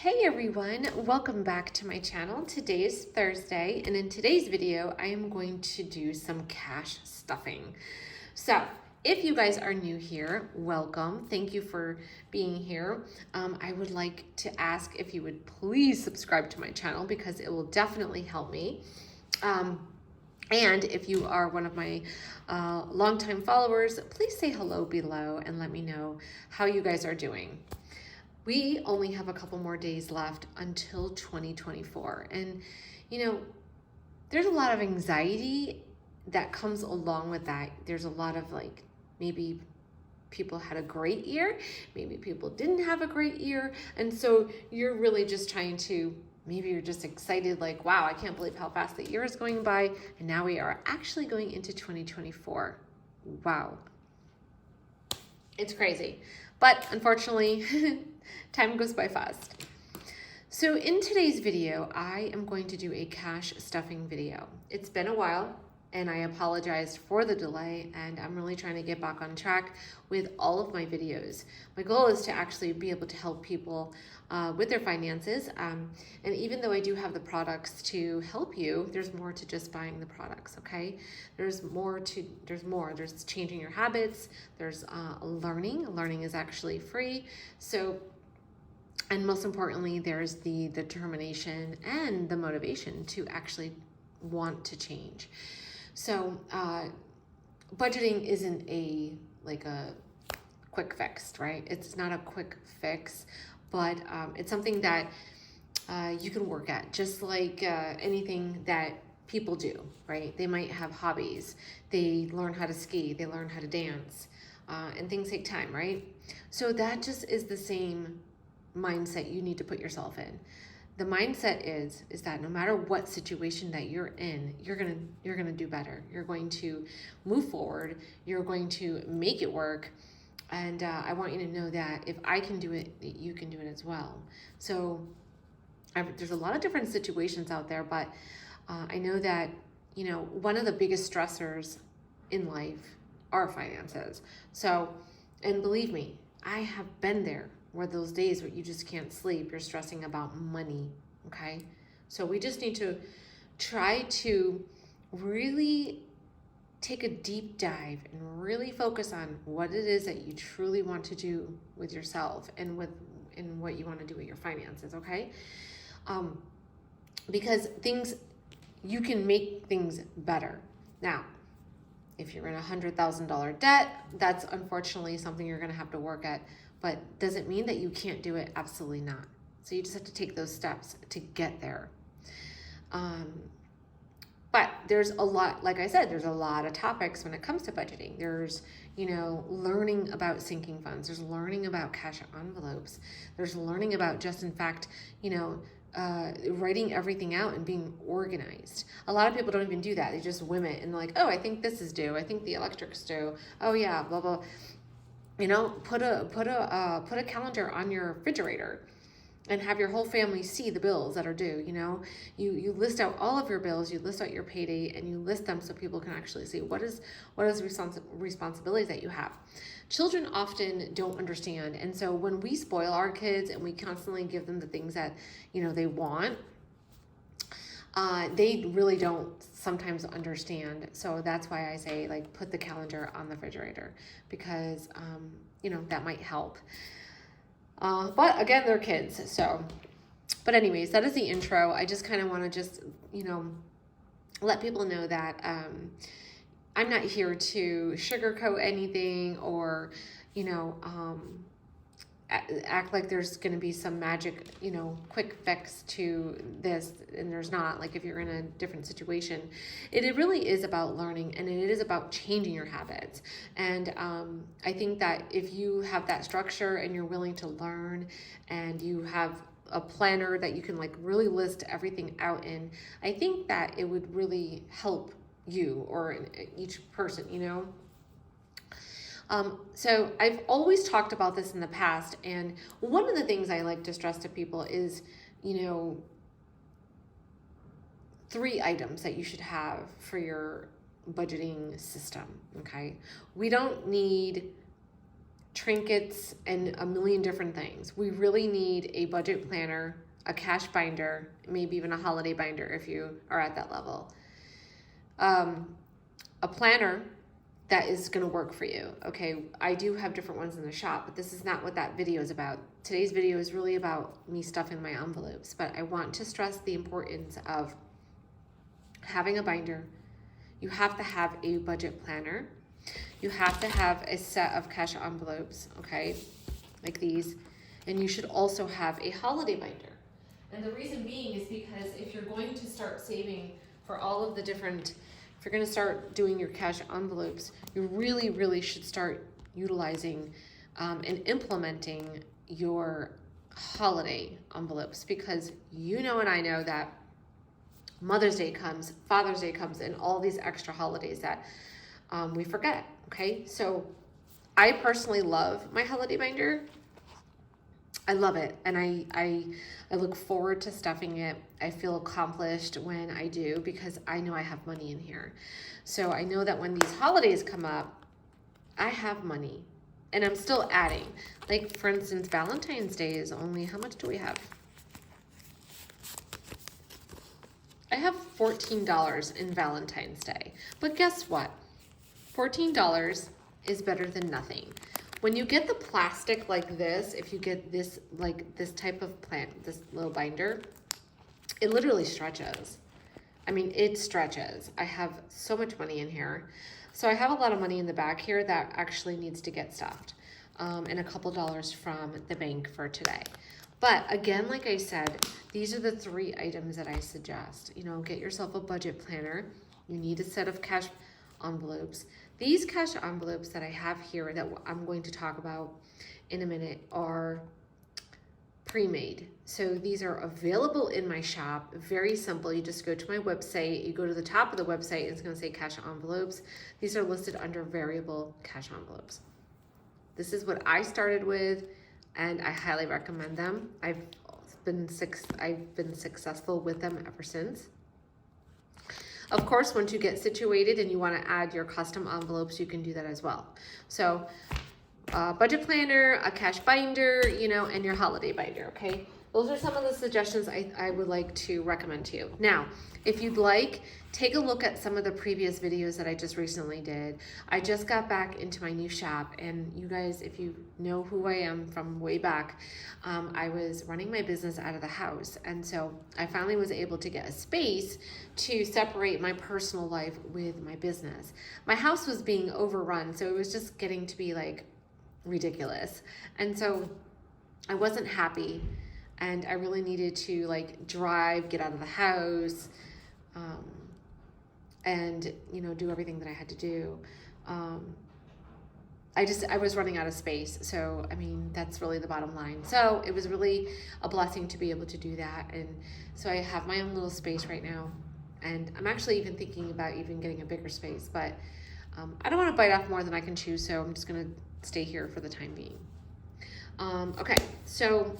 Hey everyone, welcome back to my channel. Today is Thursday, and in today's video, I am going to do some cash stuffing. So, if you guys are new here, welcome. Thank you for being here. I would like to ask if you would please subscribe to my channel because it will definitely help me. And if you are one of my longtime followers, please say hello below and let me know how you guys are doing. We only have a couple more days left until 2024. And, there's a lot of anxiety that comes along with that. There's a lot of maybe people had a great year, maybe people didn't have a great year. And so you're really just trying to, maybe you're just excited, like, wow, I can't believe how fast the year is going by. And now we are actually going into 2024. Wow. It's crazy. But unfortunately, time goes by fast. So in today's video, I am going to do a cash stuffing video. It's been a while and I apologize for the delay, and I'm really trying to get back on track with all of my videos. My goal is to actually be able to help people with their finances. And even though I do have the products to help you, there's more to just buying the products, okay? There's more. There's changing your habits. There's learning. Learning is actually free. So, and most importantly, there's the determination and the motivation to actually want to change. So budgeting isn't a quick fix, right? It's not a quick fix, but it's something that you can work at, just like anything that people do, right? They might have hobbies. They learn how to ski. They learn how to dance, and things take time, right? So that just is the same mindset you need to put yourself in. The mindset is that no matter what situation that you're in, you're gonna do better. You're going to move forward. You're going to make it work. And I want you to know that if I can do it, you can do it as well. So there's a lot of different situations out there, but I know that one of the biggest stressors in life are finances. So, and believe me, I have been there, where those days where you just can't sleep, you're stressing about money, okay? So we just need to try to really take a deep dive and really focus on what it is that you truly want to do with yourself and what you want to do with your finances, okay? Because you can make things better. Now, if you're in $100,000 debt, that's unfortunately something you're gonna have to work at. But does it mean that you can't do it? Absolutely not. So you just have to take those steps to get there. But there's a lot, like I said, there's a lot of topics when it comes to budgeting. There's, learning about sinking funds. There's learning about cash envelopes. There's learning about just, in fact, writing everything out and being organized. A lot of people don't even do that. They just whim it and oh, I think this is due. I think the electric's due. Oh yeah, blah, blah. Put a calendar on your refrigerator and have your whole family see the bills that are due. You list out all of your bills, you list out your pay date, and you list them so people can actually see what is responsibilities that you have. Children often don't understand, and so when we spoil our kids and we constantly give them the things that they want, they really don't sometimes understand. So that's why I say put the calendar on the refrigerator, because that might help. But again, they're kids. So, but anyways, that is the intro. I just kind of want to let people know that I'm not here to sugarcoat anything or act like there's going to be some magic, quick fix to this, and there's not. Like, if you're in a different situation, it really is about learning, and it is about changing your habits. And I think that if you have that structure and you're willing to learn, and you have a planner that you can really list everything out in, I think that it would really help you or each person, So I've always talked about this in the past, and one of the things I like to stress to people is, 3 items that you should have for your budgeting system, okay? We don't need trinkets, and a million different things. We really need a budget planner, a cash binder, maybe even a holiday binder if you are at that level. A planner that is going to work for you. Okay, I do have different ones in the shop, but this is not what that video is about. Today's video is really about me stuffing my envelopes, but I want to stress the importance of having a binder. You have to have a budget planner. You have to have a set of cash envelopes, okay, like these, and you should also have a holiday binder. And the reason being is because if you're going to start saving for all of the different, if you're going to start doing your cash envelopes, you really, really should start utilizing and implementing your holiday envelopes, because you know and I know that Mother's Day comes, Father's Day comes, and all these extra holidays that we forget, okay? So I personally love my holiday binder. I love it, and I look forward to stuffing it. I feel accomplished when I do, because I know I have money in here. So I know that when these holidays come up, I have money, and I'm still adding. Like, for instance, Valentine's Day is only, how much do we have? I have $14 in Valentine's Day, but guess what? $14 is better than nothing. When you get the plastic like this, if you get this, like this type of plant, this little binder, it literally stretches. I mean, it stretches. I have so much money in here. So I have a lot of money in the back here that actually needs to get stuffed, and a couple dollars from the bank for today. But again, like I said, these are the 3 items that I suggest. You know, get yourself a budget planner. You need a set of cash envelopes. These cash envelopes that I have here that I'm going to talk about in a minute are pre-made. So these are available in my shop. Very simple. You just go to my website. You go to the top of the website. It's going to say cash envelopes. These are listed under variable cash envelopes. This is what I started with, and I highly recommend them. I've been successful with them ever since. Of course, once you get situated and you want to add your custom envelopes, you can do that as well. So budget planner, a cash binder, you know, and your holiday binder, okay? Those are some of the suggestions I would like to recommend to you. Now, if you'd like, take a look at some of the previous videos that I just recently did. I just got back into my new shop, and you guys, if you know who I am from way back, I was running my business out of the house, and so I finally was able to get a space to separate my personal life with my business. My house was being overrun, so it was just getting to be like ridiculous, and so I wasn't happy, and I really needed to like drive, get out of the house, and you know, do everything that I had to do. I was running out of space. So, I mean, that's really the bottom line. So it was really a blessing to be able to do that. And so I have my own little space right now, and I'm actually even thinking about even getting a bigger space, but I don't want to bite off more than I can chew. So I'm just going to stay here for the time being. Okay. So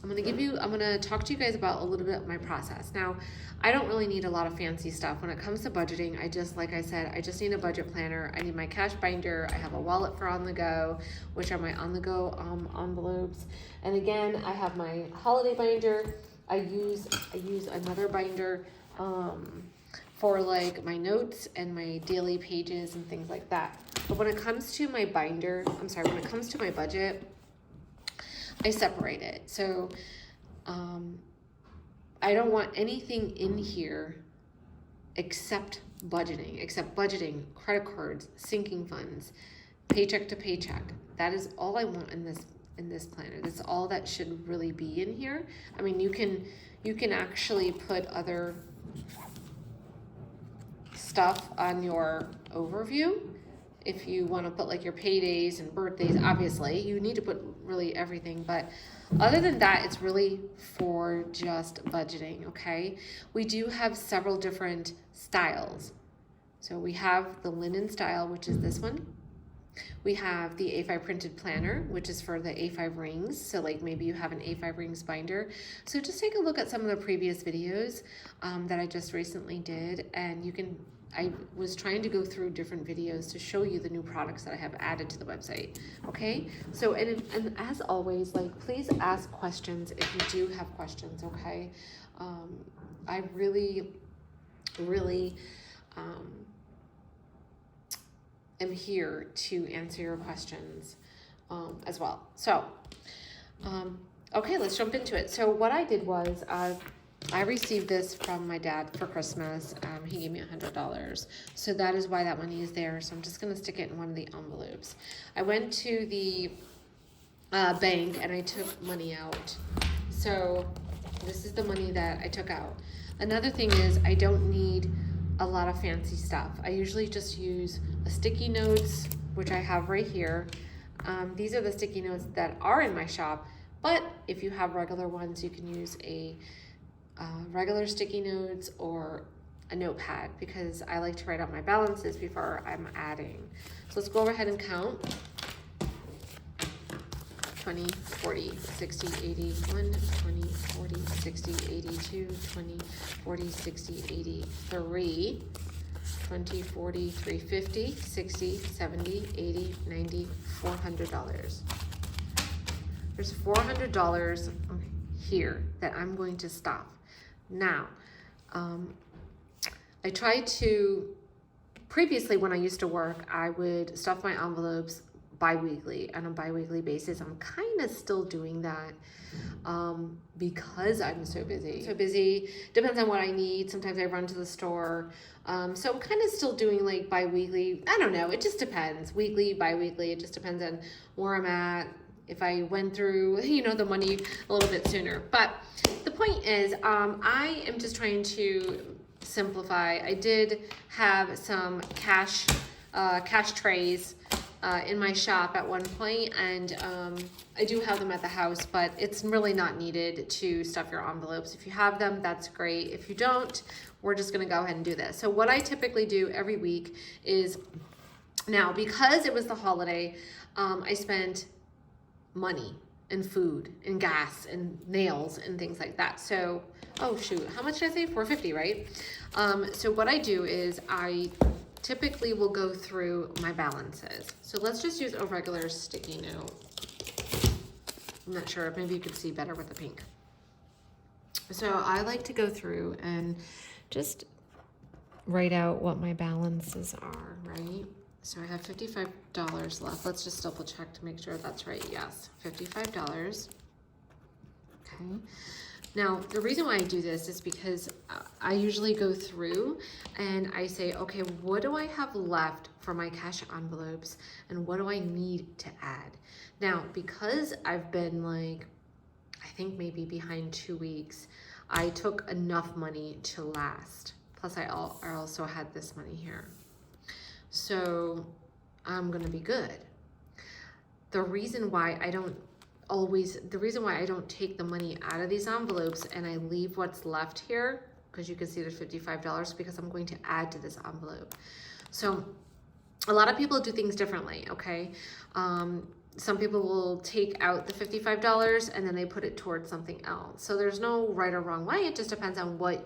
I'm going to talk to you guys about a little bit of my process. Now, I don't really need a lot of fancy stuff. When it comes to budgeting, like I said, I just need a budget planner. I need my cash binder. I have a wallet for on the go, which are my on the go envelopes. And again, I have my holiday binder. I use another binder for like my notes and my daily pages and things like that. But when it comes to my when it comes to my budget, I separate it. So I don't want anything in here except budgeting, credit cards, sinking funds, paycheck to paycheck. That is all I want in this planner. That's all that should really be in here. I mean, you can actually put other stuff on your overview. If you want to put like your paydays and birthdays, obviously you need to put really everything, but other than that, it's really for just budgeting, okay? We do have several different styles. So we have the linen style, which is this one. We have the A5 printed planner, which is for the A5 rings. So like maybe you have an A5 rings binder. So just take a look at some of the previous videos that I just recently did, and you can I was trying to go through different videos to show you the new products that I have added to the website. Okay, so and as always, like, please ask questions if you do have questions. Okay, I really am here to answer your questions as well. So okay, let's jump into it. So what I did was I received this from my dad for Christmas. He gave me $100. So that is why that money is there. So I'm just going to stick it in one of the envelopes. I went to the bank and I took money out. So this is the money that I took out. Another thing is I don't need a lot of fancy stuff. I usually just use a sticky notes, which I have right here. These are the sticky notes that are in my shop. But if you have regular ones, you can use a regular sticky notes or a notepad, because I like to write out my balances before I'm adding. So let's go ahead and count. 20, 40, 60, 80, 1, 20, 40, 60, 82, 20, 40, 60, 83, 20, 40, 350, 60, 70, 80, 90, $400. There's $400 here that I'm going to stop. Now, I tried to, previously when I used to work, I would stuff my envelopes bi-weekly, on a bi-weekly basis. I'm kind of still doing that because I'm so busy. Depends on what I need. Sometimes I run to the store. So I'm kind of still doing like bi-weekly. I don't know. It just depends. Weekly, bi-weekly. It just depends on where I'm at. If I went through, the money a little bit sooner. But the point is, I am just trying to simplify. I did have some cash trays in my shop at one point, and I do have them at the house, but it's really not needed to stuff your envelopes. If you have them, that's great. If you don't, we're just gonna go ahead and do this. So what I typically do every week is, now because it was the holiday, I spent money and food and gas and nails and things like that. So, oh shoot, how much did I say? $450, right? So what I do is I typically will go through my balances. So let's just use a regular sticky note. I'm not sure, maybe you could see better with the pink. So I like to go through and just write out what my balances are, right? So I have $55 left. Let's just double check to make sure that's right. Yes, $55. Okay. Now, the reason why I do this is because I usually go through and I say, okay, what do I have left for my cash envelopes and what do I need to add? Now, because I've been like, I think maybe behind 2 weeks, I took enough money to last. Plus I also had this money here. So I'm gonna be good. The reason why I don't take the money out of these envelopes and I leave what's left here, because you can see there's $55, because I'm going to add to this envelope. So a lot of people do things differently, okay? Some people will take out the $55 and then they put it towards something else. So there's no right or wrong way. It just depends on what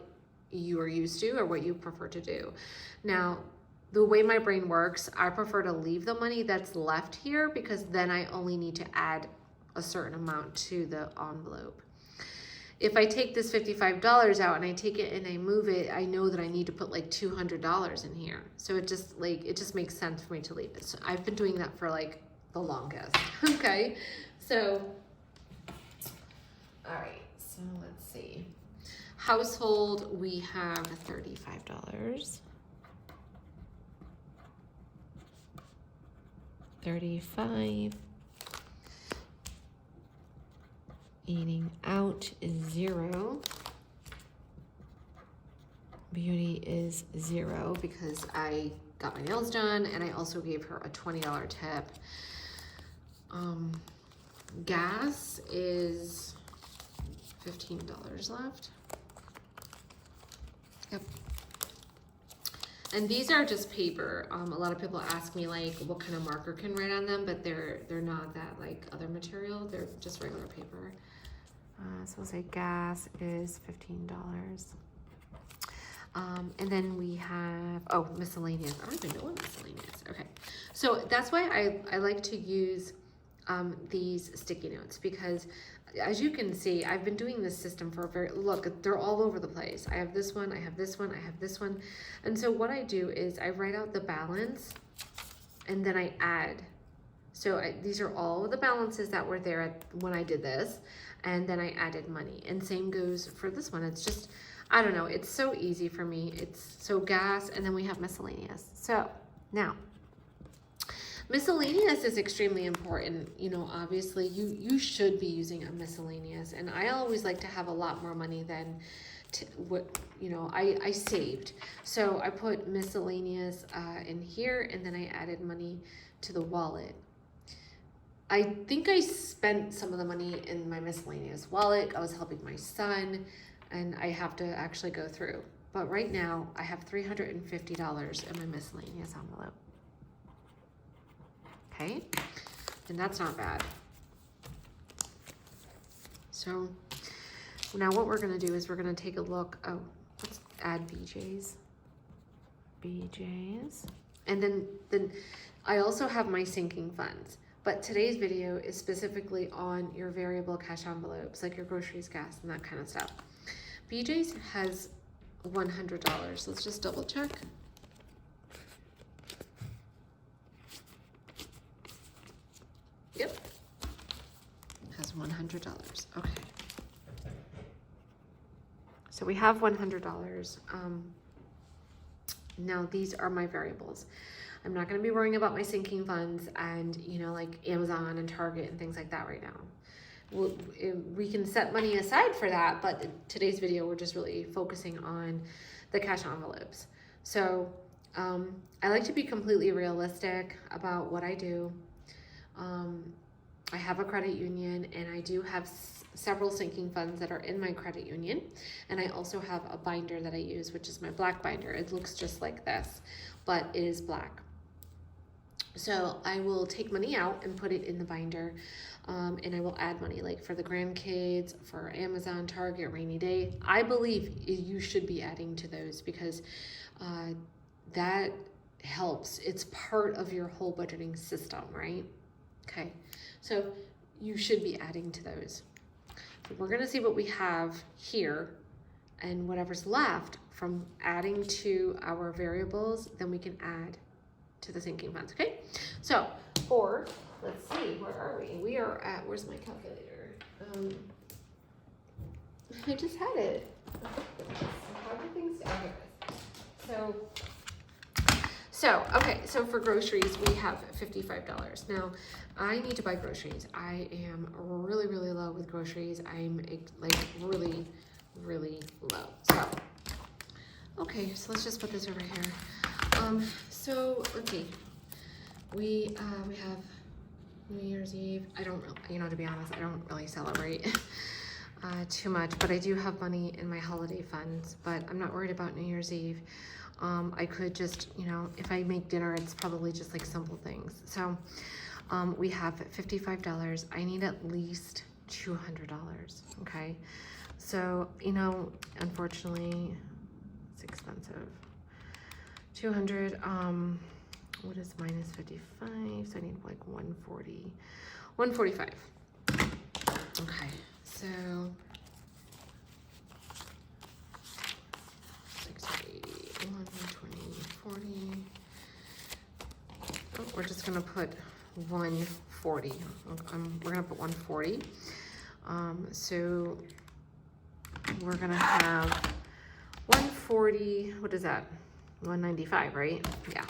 you are used to or what you prefer to do. Now, the way my brain works, I prefer to leave the money that's left here, because then I only need to add a certain amount to the envelope. If I take this $55 out and I take it and I move it, I know that I need to put like $200 in here. So it just makes sense for me to leave it. So I've been doing that for like the longest. Okay, so all right, so let's see. Household, we have $35. 35. Eating out is 0. Beauty is 0 because I got my nails done and I also gave her a $20 tip. Gas is $15 left. Yep. And these are just paper. A lot of people ask me like what kind of marker can write on them, but they're not that like other material. They're just regular paper. So we'll say gas is $15. And then we have, oh, miscellaneous. I don't even know what miscellaneous. Okay. So that's why I like to use these sticky notes, because as you can see, I've been doing this system for a very, look, they're all over the place. I have this one, I have this one, I have this one. And so what I do is I write out the balance and then I add. So these are all the balances that were there when I did this, and then I added money. And same goes for this one. It's just, I don't know, it's so easy for me. It's so gas, and then we have miscellaneous. So now, miscellaneous is extremely important. You know, obviously you should be using a miscellaneous, and I always like to have a lot more money than what, you know, I saved. So I put miscellaneous in here, and then I added money to the wallet. I think I spent some of the money in my miscellaneous wallet. I was helping my son, and I have to actually go through. But right now, I have $350 in my miscellaneous envelope. Okay, and that's not bad. So now what we're gonna do is we're gonna take a look. Oh, let's add BJ's. And then I also have my sinking funds. But today's video is specifically on your variable cash envelopes, like your groceries, gas, and that kind of stuff. BJ's has $100. Let's just double check. Yep, has $100. Okay. So we have $100. Now these are my variables. I'm not going to be worrying about my sinking funds and, you know, like Amazon and Target and things like that right now. We can set money aside for that, but in today's video, we're just really focusing on the cash envelopes. So I like to be completely realistic about what I do. I have a credit union, and I do have several sinking funds that are in my credit union. And I also have a binder that I use, which is my black binder. It looks just like this, but it is black. So I will take money out and put it in the binder, and I will add money, like for the grandkids, for Amazon, Target, rainy day. I believe you should be adding to those, because that helps. It's part of your whole budgeting system, right? Okay, so you should be adding to those. So we're gonna see what we have here, and whatever's left from adding to our variables, then we can add to the sinking funds, okay? So, or, let's see, where are we? We are at, where's my calculator? I just had it. How do things, okay. So for groceries, we have $55. Now, I need to buy groceries. I am really, really low with groceries. I'm like really, really low. So, okay, so let's just put this over here. So okay, we have New Year's Eve. I don't really, you know, to be honest, I don't really celebrate too much, but I do have money in my holiday funds, but I'm not worried about New Year's Eve. I could just, you know, if I make dinner, it's probably just like simple things. So we have $55. I need at least $200, okay? So, you know, unfortunately, it's expensive. 200, what is minus 55? So I need like 140, 145. Okay, so 60, 120, 40. Oh, we're just gonna put 140. We're gonna put 140. So we're gonna have 140, what is that? 195, right? Yeah.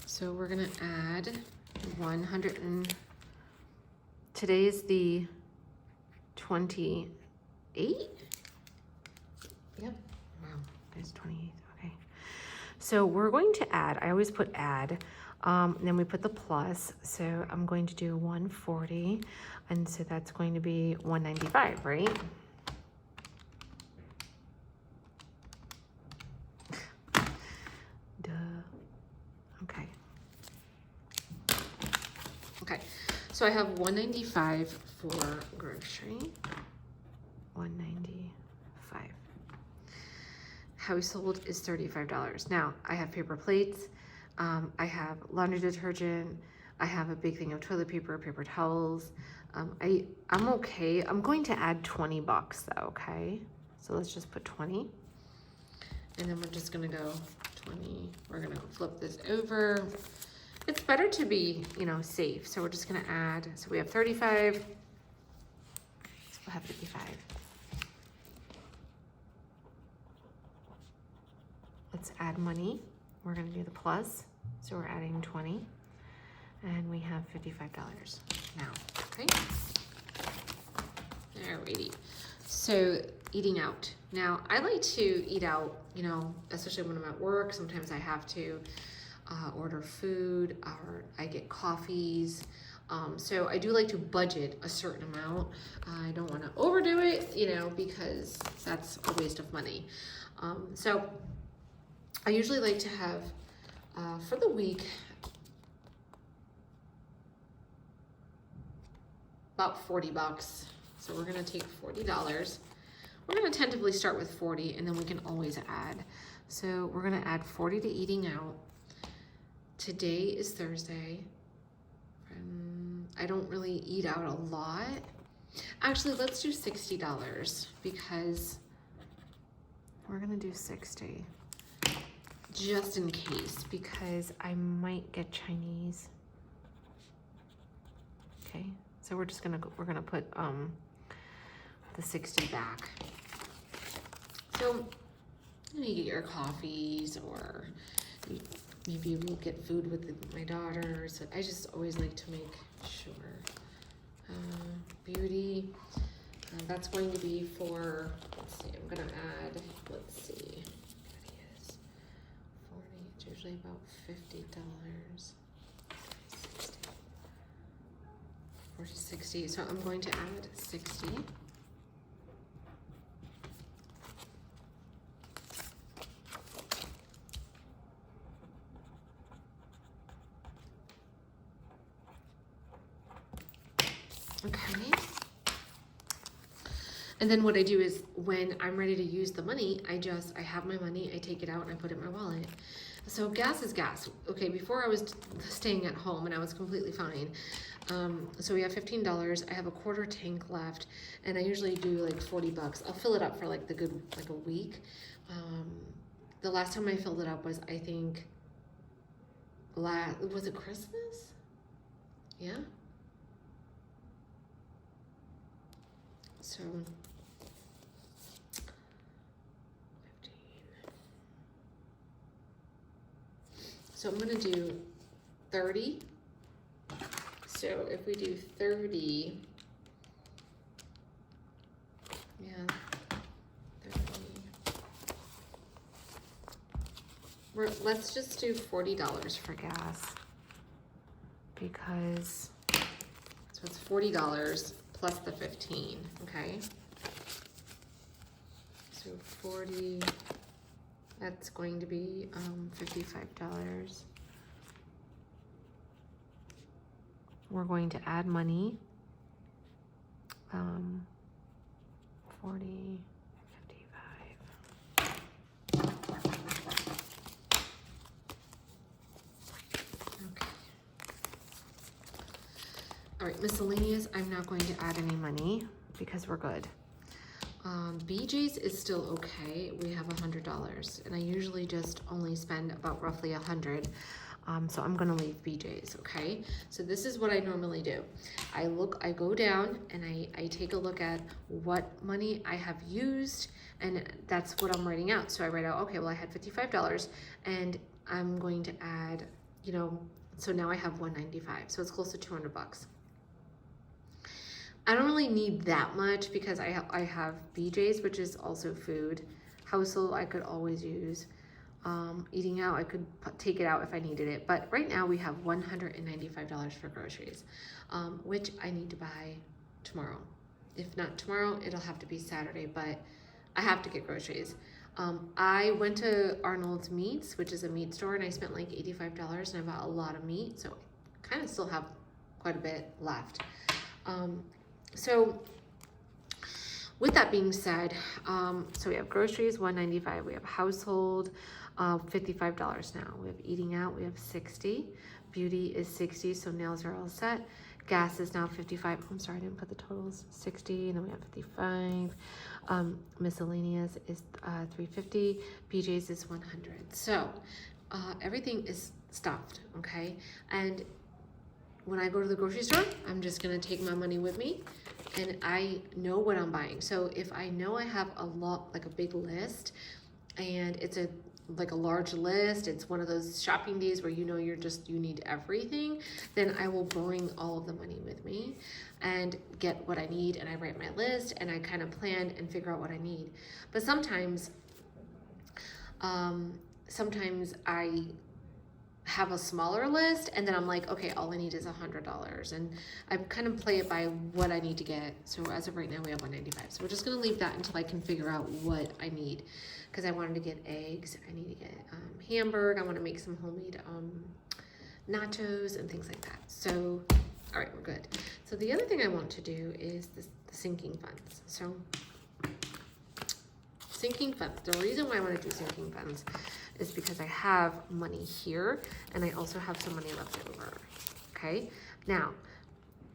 So we're gonna add 100 and today's the 28? Yep. Wow, it's 28. Okay. So we're going to add, I always put add, and then we put the plus. So I'm going to do 140, and so that's going to be 195, right? Okay. Okay, so I have 195 for grocery. 195. household is $35. Now, I have paper plates, I have laundry detergent, I have a big thing of toilet paper, paper towels. I'm okay. I'm going to add 20 bucks though, okay? So let's just put 20. And then we're just gonna go 20. We're gonna flip this over. It's better to be, you know, safe. So we're just gonna add, so we have 35. We'll have 55. Let's add money. We're gonna do the plus. So we're adding 20. And we have $55 now, okay? Alrighty. So eating out. Now, I like to eat out, you know, especially when I'm at work. Sometimes I have to order food, or I get coffees. So I do like to budget a certain amount. I don't want to overdo it, you know, because that's a waste of money. So I usually like to have, for the week, about 40 bucks. So we're gonna take $40. We're gonna tentatively start with 40 and then we can always add. So we're gonna add 40 to eating out. Today is Thursday. I don't really eat out a lot. Actually, let's do $60 because we're gonna do 60. Just in case, because I might get Chinese. Okay. So we're just gonna we're gonna put the 60 back. So you get your coffees, or maybe we'll get food with my daughter. So I just always like to make sure. Beauty. That's going to be for. Let's see. I'm gonna add. Let's see. What is 40? It's usually about $50. 40, 60, so I'm going to add 60. Okay. And then what I do is when I'm ready to use the money, I have my money, I take it out and I put it in my wallet. So gas is gas. Okay, before I was staying at home and I was completely fine. So we have $15. I have a quarter tank left, and I usually do like 40 bucks. I'll fill it up for like a week. The last time I filled it up was, I think, was it Christmas? Yeah. So 15. So I'm gonna do 30. So if we do 30, yeah, 30. Let's just do $40 for gas, because so it's $40 plus the 15. Okay. So 40. That's going to be $55. We're going to add money. 40, 55. Okay. All right, miscellaneous, I'm not going to add any money because we're good. BJ's is still okay. We have $100, and I usually just only spend about roughly 100. So I'm gonna leave BJ's, okay? So this is what I normally do. I go down and I take a look at what money I have used, and that's what I'm writing out. So I write out, okay, well I had $55 and I'm going to add, you know, so now I have $195. So it's close to 200 bucks. I don't really need that much because I have BJ's, which is also food. Household I could always use. Eating out, I could take it out if I needed it. But right now we have $195 for groceries, which I need to buy tomorrow. If not tomorrow, it'll have to be Saturday, but I have to get groceries. I went to Arnold's Meats, which is a meat store, and I spent like $85 and I bought a lot of meat. So I kind of still have quite a bit left. So with that being said, so we have groceries, $195. We have household, $55 now. We have eating out, we have 60. Beauty is 60, so nails are all set. Gas is now 55. I'm sorry, I didn't put the totals. 60, and then we have 55. Miscellaneous is 350. BJ's is 100. So everything is stuffed, okay? And when I go to the grocery store, I'm just gonna take my money with me, and I know what I'm buying. So if I know I have a lot, like a big list, and it's a large list, it's one of those shopping days where you know you need everything, then I will bring all of the money with me and get what I need, and I write my list and I kind of plan and figure out what I need. But sometimes I have a smaller list, and then I'm like, okay, all I need is $100, and I kind of play it by what I need to get. So as of right now, we have 195. So we're just gonna leave that until I can figure out what I need, because I wanted to get eggs, I need to get hamburger, I want to make some homemade nachos and things like that. So all right, we're good. So the other thing I want to do is the sinking funds. So sinking funds, the reason why I want to do sinking funds is because I have money here, and I also have some money left over, okay? Now,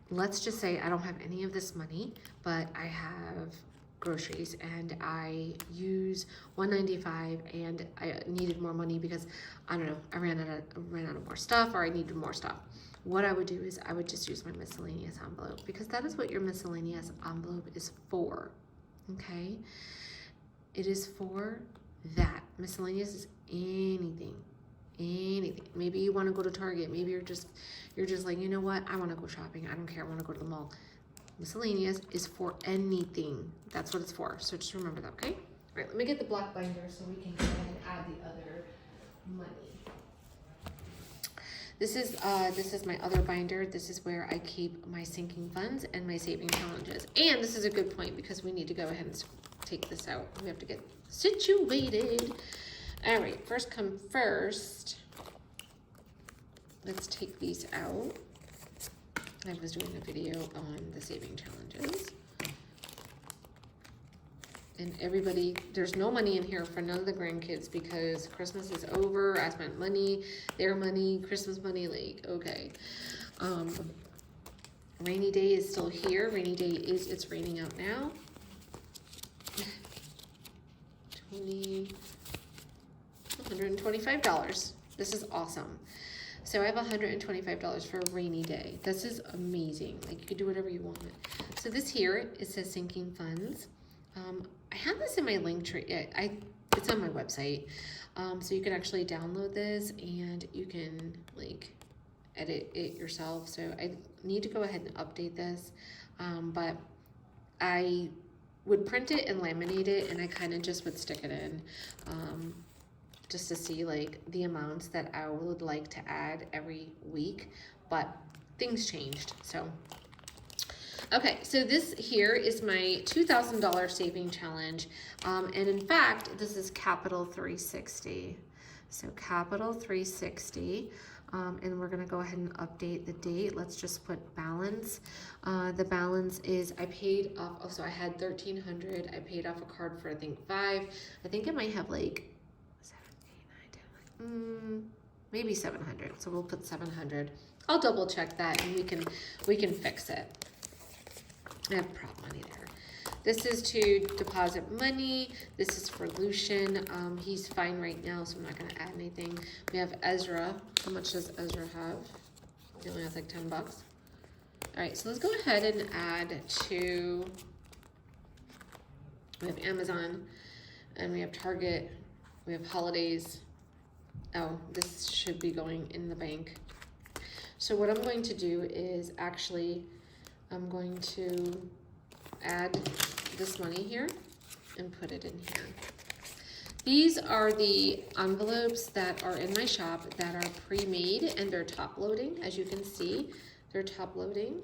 let's just say I don't have any of this money, but I have groceries, and I use $195, and I needed more money because, I don't know, I ran out of more stuff, or I needed more stuff. What I would do is I would just use my miscellaneous envelope, because that is what your miscellaneous envelope is for, okay? It is for that. Miscellaneous is anything. Maybe you want to go to Target. Maybe you're just like, you know what? I want to go shopping. I don't care. I want to go to the mall. Miscellaneous is for anything. That's what it's for. So just remember that, okay? All right, let me get the black binder so we can go ahead and add the other money. This is my other binder. This is where I keep my sinking funds and my saving challenges. And this is a good point because we need to go ahead and take this out. We have to get situated. All right, first come first. Let's take these out. I was doing a video on the saving challenges. And everybody, there's no money in here for none of the grandkids because Christmas is over. I spent money, their money, Christmas money, like, okay. Rainy day is still here. Rainy day it's raining out now. $125. This is awesome. So I have $125 for a rainy day. This is amazing. Like, you can do whatever you want. So this here, it says sinking funds. I have this in my link tree. It's on my website. So you can actually download this and you can like edit it yourself. So I need to go ahead and update this. But I would print it and laminate it, and I kind of just would stick it in just to see like the amounts that I would like to add every week, but things changed. So okay, so this here is my $2,000 saving challenge, and in fact this is Capital 360. So Capital 360. And we're gonna go ahead and update the date. Let's just put balance. The balance is, I paid off, so I had $1,300. I paid off a card for I think $5. I think it might have like 7, 8, 9, 10, maybe 700. So we'll put 700. I'll double check that and we can fix it. I have prop money there. This is to deposit money. This is for Lucian. He's fine right now, so I'm not gonna add anything. We have Ezra. How much does Ezra have? He only has like $10. All right, so let's go ahead and add to, we have Amazon, and we have Target, we have holidays. Oh, this should be going in the bank. So what I'm going to do is actually, I'm going to add this money here and put it in here. These are the envelopes that are in my shop that are pre-made, and they're top loading. As you can see, they're top loading,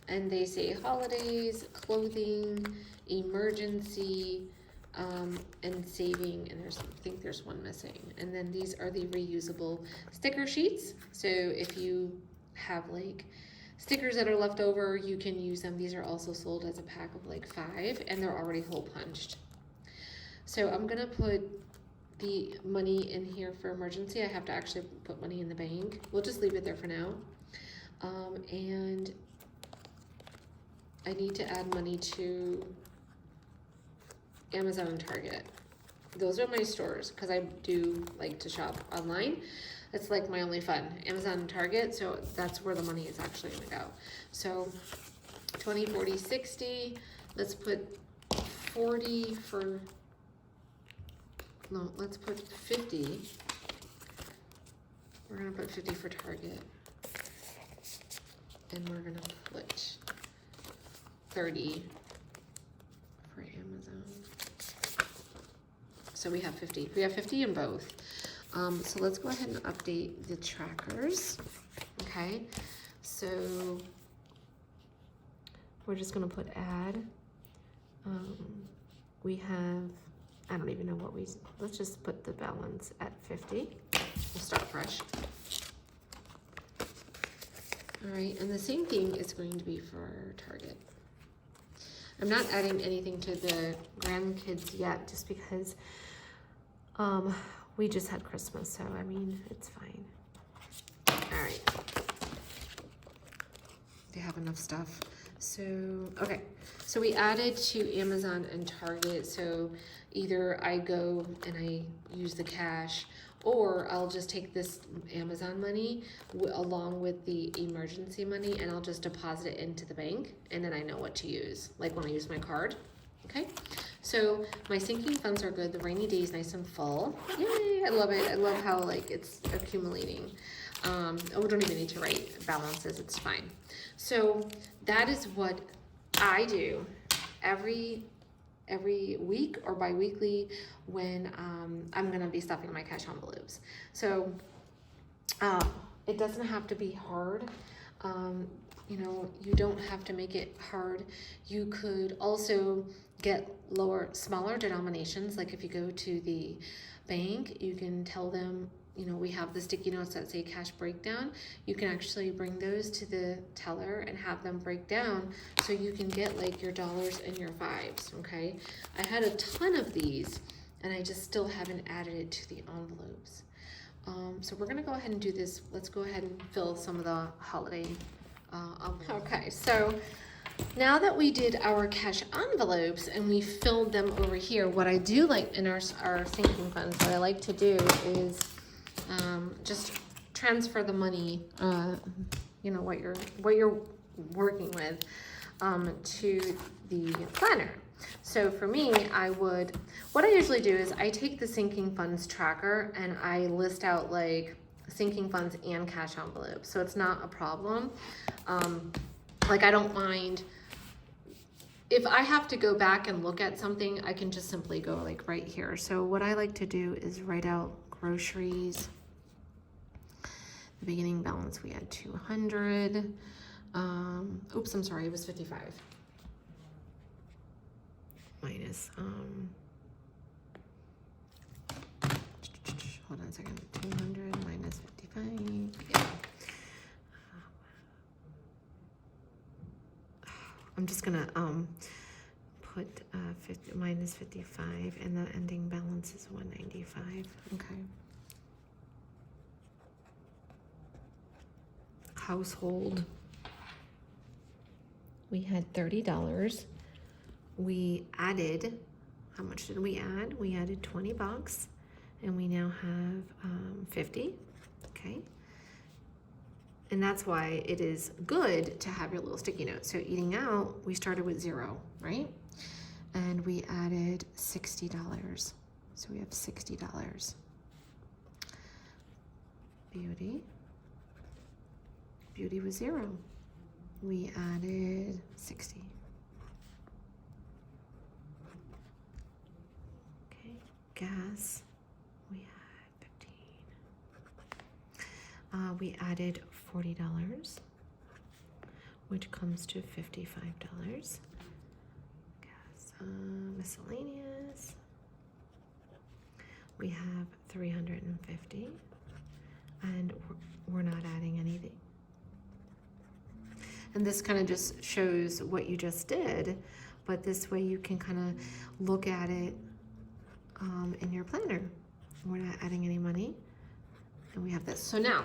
and they say holidays, clothing, emergency, and saving, and I think there's one missing. And then these are the reusable sticker sheets. So if you have like stickers that are left over, you can use them. These are also sold as a pack of like 5, and they're already hole punched. So I'm gonna put the money in here for emergency. I have to actually put money in the bank. We'll just leave it there for now. And I need to add money to Amazon and Target. Those are my stores because I do like to shop online. It's like my only fun. Amazon and Target, so that's where the money is actually gonna go. So 20, 40, 60. Let's put 40 for, no, let's put 50. We're gonna put 50 for Target. And we're gonna put 30 for Amazon. So we have 50. We have 50 in both. So let's go ahead and update the trackers. Okay. So we're just gonna put add. We have, I don't even know what let's just put the balance at 50. We'll start fresh. All right, and the same thing is going to be for Target. I'm not adding anything to the grandkids yet, just because we just had Christmas, so I mean, it's fine. All right. They have enough stuff. So, okay. So we added to Amazon and Target. So either I go and I use the cash, or I'll just take this Amazon money along with the emergency money, and I'll just deposit it into the bank, and then I know what to use, like when I use my card. Okay, so my sinking funds are good. The rainy day is nice and full. Yay, I love it. I love how like it's accumulating. We don't even need to write balances, it's fine. So that is what I do every week or bi-weekly when I'm gonna be stuffing my cash envelopes. So it doesn't have to be hard. You know, you don't have to make it hard. You could also get smaller denominations. Like if you go to the bank, you can tell them, you know, we have the sticky notes that say cash breakdown. You can actually bring those to the teller and have them break down so you can get like your dollars and your 5s, okay? I had a ton of these and I just still haven't added it to the envelopes. So we're gonna go ahead and do this. Let's go ahead and fill some of the holiday envelopes. Okay, so now that we did our cash envelopes and we filled them over here, what I do like in our sinking funds, what I like to do is just transfer the money, you know, what you're working with, to the planner. So for me, what I usually do is I take the sinking funds tracker and I list out like sinking funds and cash envelopes. So it's not a problem. Like I don't mind if I have to go back and look at something, I can just simply go like right here. So what I like to do is write out groceries. The beginning balance, we had 200. Oops, I'm sorry, it was 55. Minus, hold on a second, 200 minus 55, yeah. I'm just gonna put 50 minus 55, and the ending balance is 195, okay. Household, we had $30. We added, how much did we add? We added 20 bucks, and we now have 50, okay? And that's why it is good to have your little sticky note. So eating out, we started with 0, right? And we added $60. So we have $60. Beauty. Beauty was 0. We added 60. Okay, gas, we had 15. We added $40, which comes to $55. Gas, miscellaneous, we have 350, and we're not adding anything. And this kind of just shows what you just did, but this way you can kind of look at it in your planner. We're not adding any money, and we have this. So now,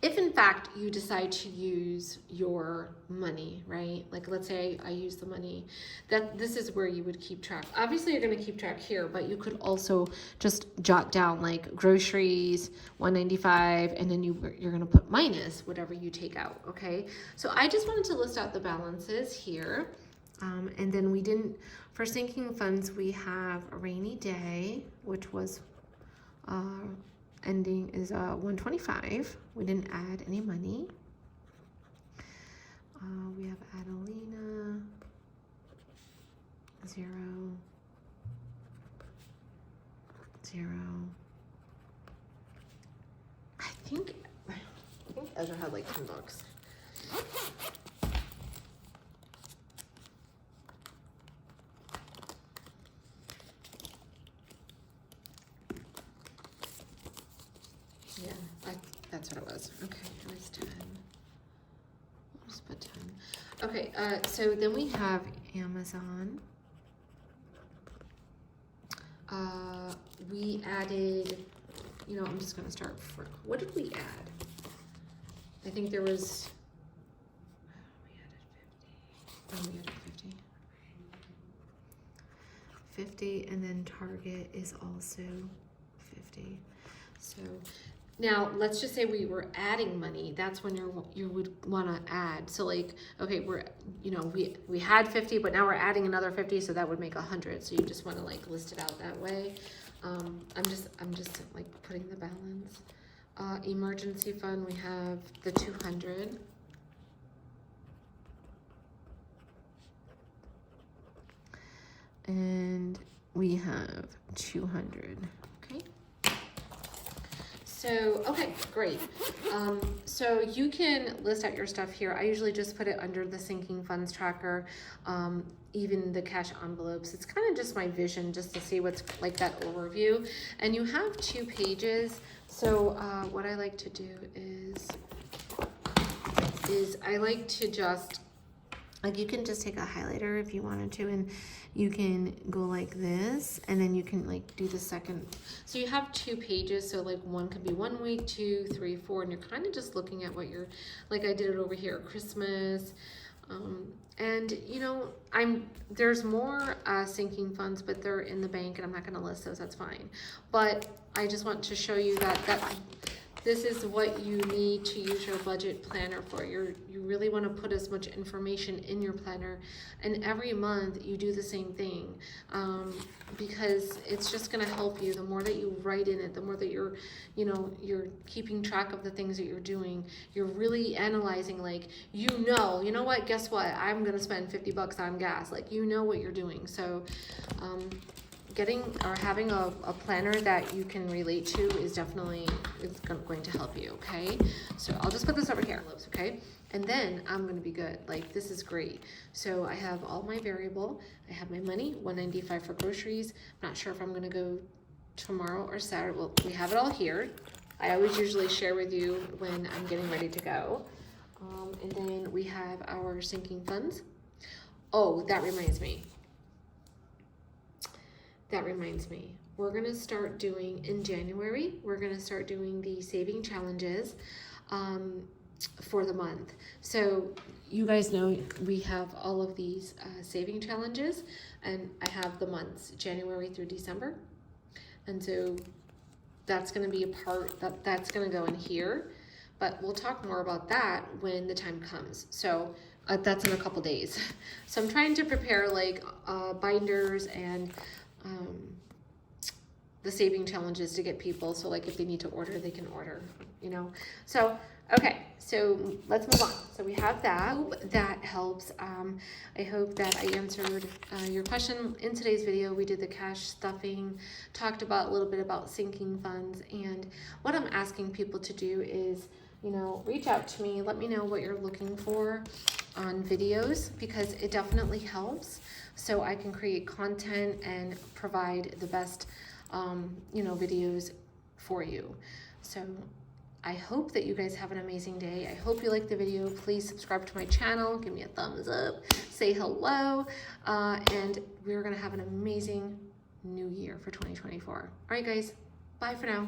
if in fact you decide to use your money, right? Like let's say I use the money, that this is where you would keep track. Obviously you're gonna keep track here, but you could also just jot down like groceries, $195, and then you're gonna put minus whatever you take out, okay? So I just wanted to list out the balances here. And then we didn't, for sinking funds, we have a rainy day, which was ending is 125. We didn't add any money. We have Adelina, 0, 0. I think Ezra had like $10. Yeah, that's what it was. Okay, it was 10. I'll just put 10. Okay, so then we have Amazon. We added, you know, I'm just going to start for, what did we add? I think there was, we added 50. Oh, we added 50. 50, and then Target is also 50. So now let's just say we were adding money. That's when you would want to add. So like, okay, we had 50, but now we're adding another 50, so that would make 100. So you just want to like list it out that way. I'm just like putting the balance. Emergency fund, we have the 200. And we have 200. Okay. So, okay, great. So you can list out your stuff here. I usually just put it under the sinking funds tracker, even the cash envelopes. It's kind of just my vision just to see what's like that overview. And you have 2 pages. So what I like to do is I like to just, like you can just take a highlighter if you wanted to, and you can go like this, and then you can like do the second. So you have 2 pages, so like one could be 1 week, 2, 3, 4, and you're kind of just looking at what you're, like I did it over here, Christmas. And you know, there's more sinking funds, but they're in the bank, and I'm not going to list those, that's fine. But I just want to show you that this is what you need to use your budget planner for. You really want to put as much information in your planner, and every month you do the same thing, because it's just going to help you. The more that you write in it, the more that you're keeping track of the things that you're doing. You're really analyzing, like, you know what, guess what? I'm going to spend $50 on gas. Like, you know what you're doing. So, having a planner that you can relate to is definitely going to help you, okay? So I'll just put this over here, okay? And then I'm going to be good. Like, this is great. So I have all my variable. I have my money, $195 for groceries. I'm not sure if I'm going to go tomorrow or Saturday. Well, we have it all here. I always usually share with you when I'm getting ready to go. And then we have our sinking funds. Oh, that reminds me. We're going to start doing, in January, we're going to start doing the saving challenges for the month. So you guys know we have all of these saving challenges, and I have the months, January through December. And so that's going to be a part, that's going to go in here, but we'll talk more about that when the time comes. So that's in a couple days. So I'm trying to prepare like binders and the saving challenges to get people, so like if they need to order, they can order, so okay, so let's move on. So we have that. That helps. I hope that I answered your question in today's video. We did the cash stuffing, talked about a little bit about sinking funds, and what I'm asking people to do is reach out to me, let me know what you're looking for on videos, because it definitely helps, so I can create content and provide the best videos for you. So I hope that you guys have an amazing day. I hope you liked the video. Please subscribe to my channel. Give me a thumbs up. Say hello. And we're going to have an amazing new year for 2024. All right, guys. Bye for now.